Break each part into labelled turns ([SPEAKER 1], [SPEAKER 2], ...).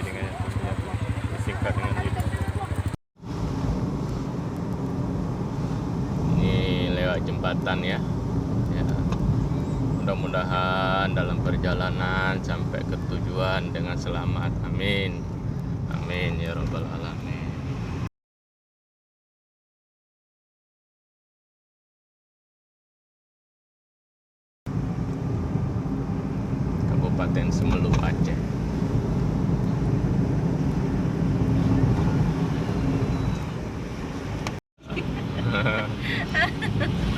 [SPEAKER 1] dengan yang disingkat dengan itu. Ini lewat jembatan ya. Mudah-mudahan dalam perjalanan sampai ke tujuan dengan selamat. Amin. Amin ya rabbal alamin. Kabupaten Semeru, Aceh.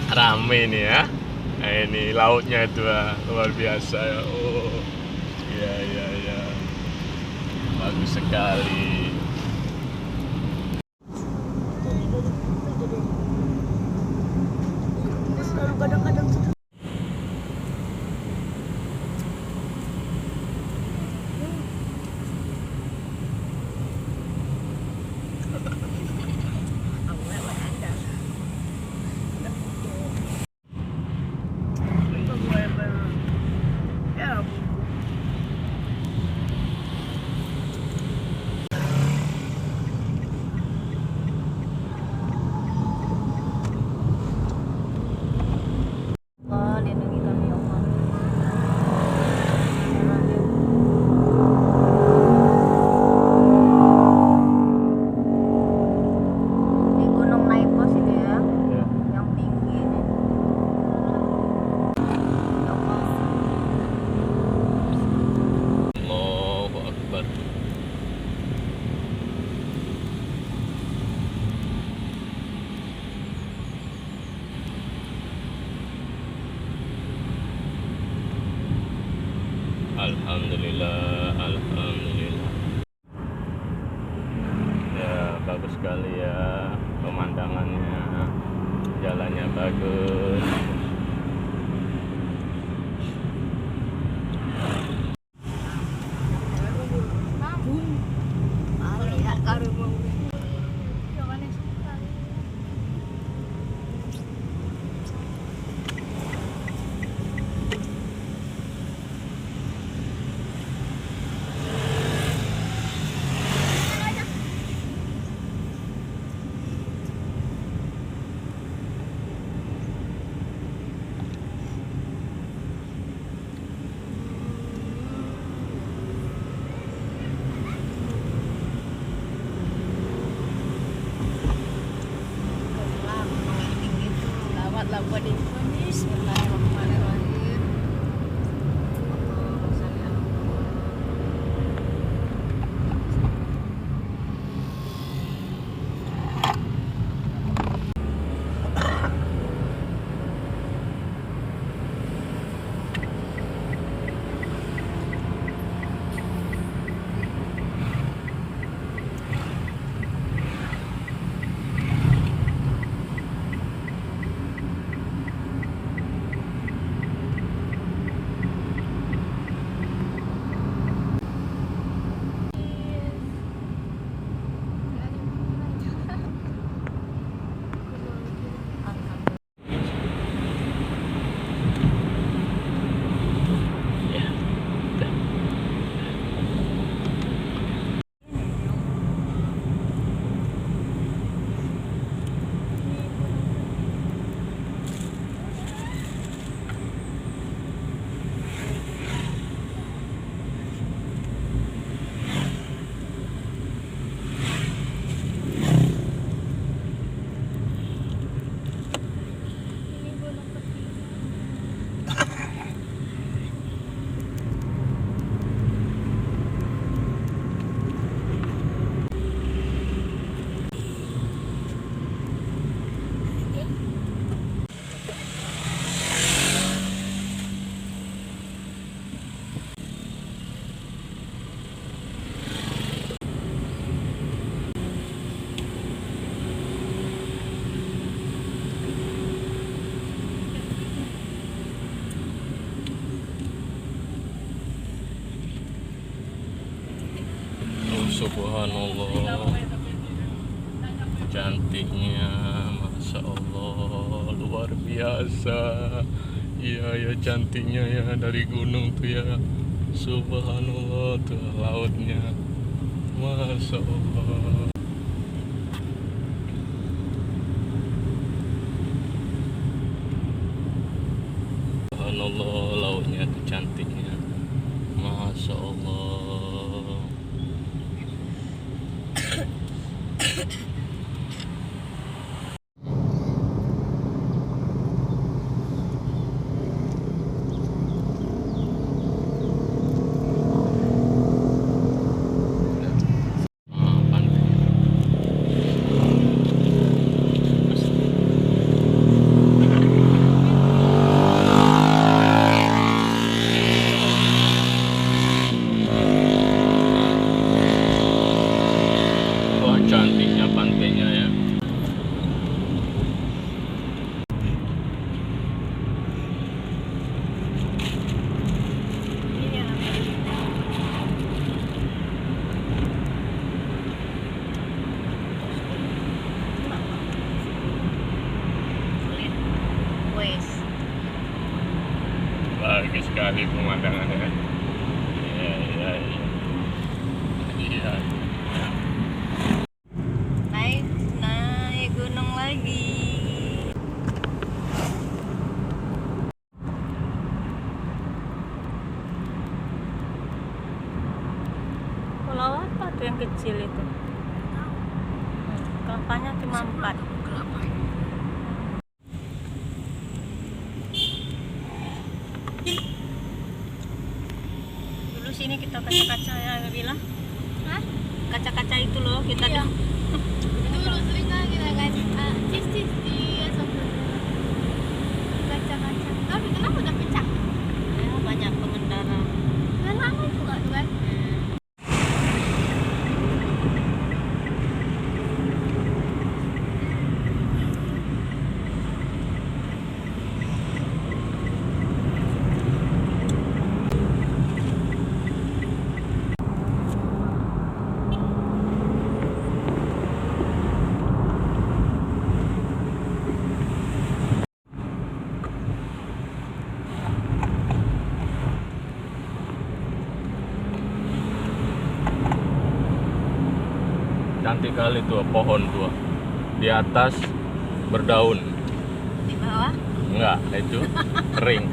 [SPEAKER 1] Rame nih ya. Nah, ini lautnya itu luar biasa ya. Oh, iya iya iya. Bagus sekali.
[SPEAKER 2] Kadang-kadang lindungi kami ya Allah. Di Gunung Naipos ini ya, yang tinggi ini. Ya Allah.
[SPEAKER 1] Allahu Akbar. Alhamdulillah, alhamdulillah. Ya, bagus sekali ya pemandangannya, jalannya bagus.
[SPEAKER 2] Buat Indonesia. Bismillahirrahmanirrahim. Allahumma shalli ala
[SPEAKER 1] Subhanallah, cantiknya, masya Allah, luar biasa. Iya ya, cantiknya ya dari gunung tuh ya. Subhanallah, tuh lautnya Masya Allah. Subhanallah, lautnya tuh cantiknya. Masya Allah. Pantai. Wah, cantiknya pantainya ya.
[SPEAKER 2] Iya. Lihat. Wes.
[SPEAKER 1] Bagus sekali pemandangannya. Iya, iya, iya. Iya.
[SPEAKER 2] Naik gunung lagi. Pulau apa tuh yang kecil itu? Kelapanya cuma 4. Dulu sini kita kaca-kaca ya bilang.
[SPEAKER 3] Hah?
[SPEAKER 2] Kaca-kaca itu loh kita
[SPEAKER 3] Iya.
[SPEAKER 2] di-
[SPEAKER 3] Dulu sering kan kita kan cis di kaca-kaca. Tapi kenapa udah pecah?
[SPEAKER 2] ya, banyak pengendara.
[SPEAKER 3] Kan lama juga tuh kan.
[SPEAKER 1] Cantik kali tuh pohon tuh. Di atas berdaun.
[SPEAKER 2] Di bawah
[SPEAKER 1] Enggak, itu kering.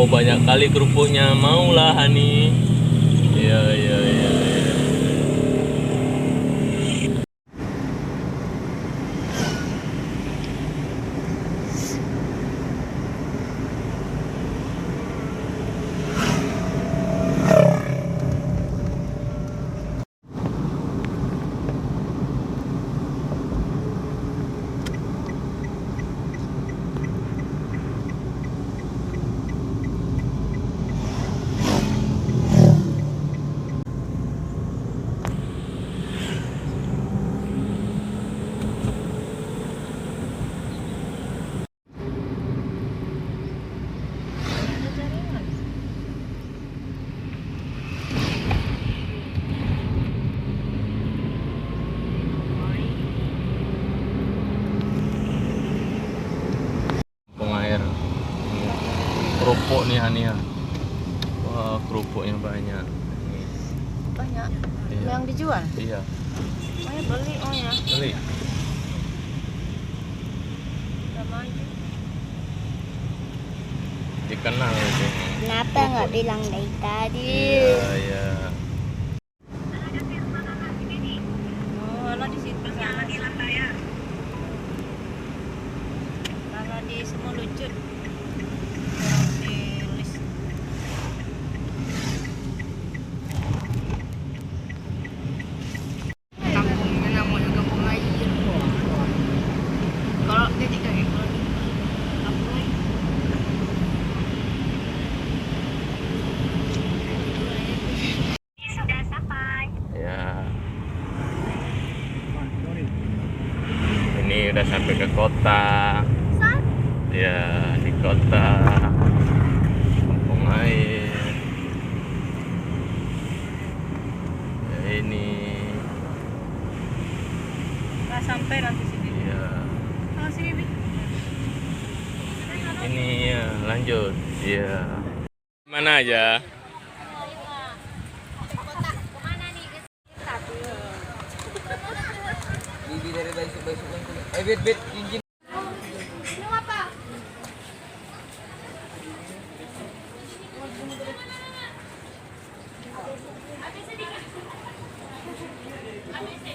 [SPEAKER 1] Wow, banyak kali kerupuknya. Maulah Hani. Iya, iya, iya, iya. Air kerupuk nih Hani ya. Wah, kerupuknya banyak.
[SPEAKER 2] Banyak.
[SPEAKER 1] Iya.
[SPEAKER 2] Yang dijual?
[SPEAKER 1] Iya.
[SPEAKER 2] Oh ya beli, oh ya.
[SPEAKER 1] Beli.
[SPEAKER 2] Sama aja.
[SPEAKER 1] Dikenal itu.
[SPEAKER 3] Kenapa nggak bilang dari tadi?
[SPEAKER 1] Iya, iya.
[SPEAKER 2] Oh, lo di situ sana. Kalau di semua lucut. Kalau di list. Kampungnya namanya kampung air. Kalau jadi kayak kalau di kampung
[SPEAKER 3] Sudah sampai.
[SPEAKER 1] Ya. Ini udah sampai ke kota. Ya, di kota Kampung Air. Ya, ini.
[SPEAKER 2] nggak sampai nanti sini.
[SPEAKER 1] Ya.
[SPEAKER 2] Oh sini Bi.
[SPEAKER 1] Ini ya, lanjut. Ya. Mana aja?
[SPEAKER 4] Bibi dari besok-besok kan. Bet, cincin.
[SPEAKER 3] Habis